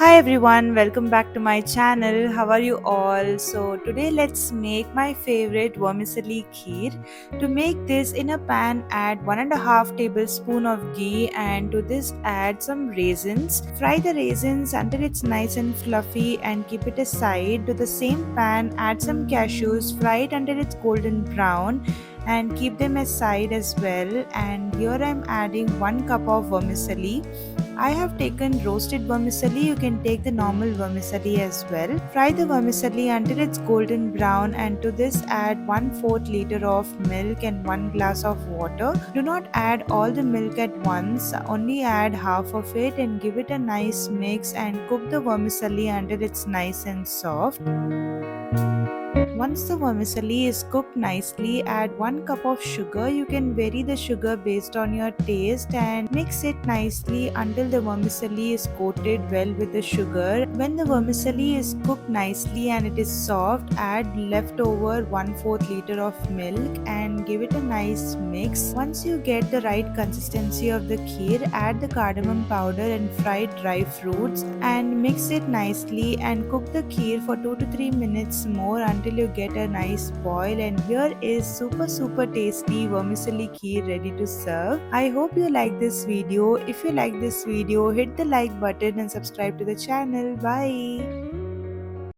Hi everyone, welcome back to my channel. How are you all? So today let's make my favorite vermicelli kheer. To make this in a pan, add 1.5 tablespoon of ghee and to this add some raisins. Fry the raisins until it's nice and fluffy and keep it aside. To the same pan, add some cashews, fry it until it's golden brown and keep them aside as well. And here I'm adding 1 cup of vermicelli. I have taken roasted vermicelli. You can take the normal vermicelli as well. Fry the vermicelli until it's golden brown and to this add 1/4 liter of milk and 1 glass of water. Do not add all the milk at once. Only add half of it and give it a nice mix and cook the vermicelli until it's nice and soft. Once the vermicelli is cooked nicely, add 1 cup of sugar. You can vary the sugar based on your taste and mix it nicely until the vermicelli is coated well with the sugar. When the vermicelli is cooked nicely and it is soft, add leftover 1/4 liter of milk and give it a nice mix. Once you get the right consistency of the kheer, add the cardamom powder and fried dry fruits and mix it nicely and cook the kheer for 2 to 3 minutes more until you get a nice boil. And here is super tasty vermicelli kheer ready to serve. I hope you like this video. If you like this video, hit the like button and subscribe to the channel. Bye.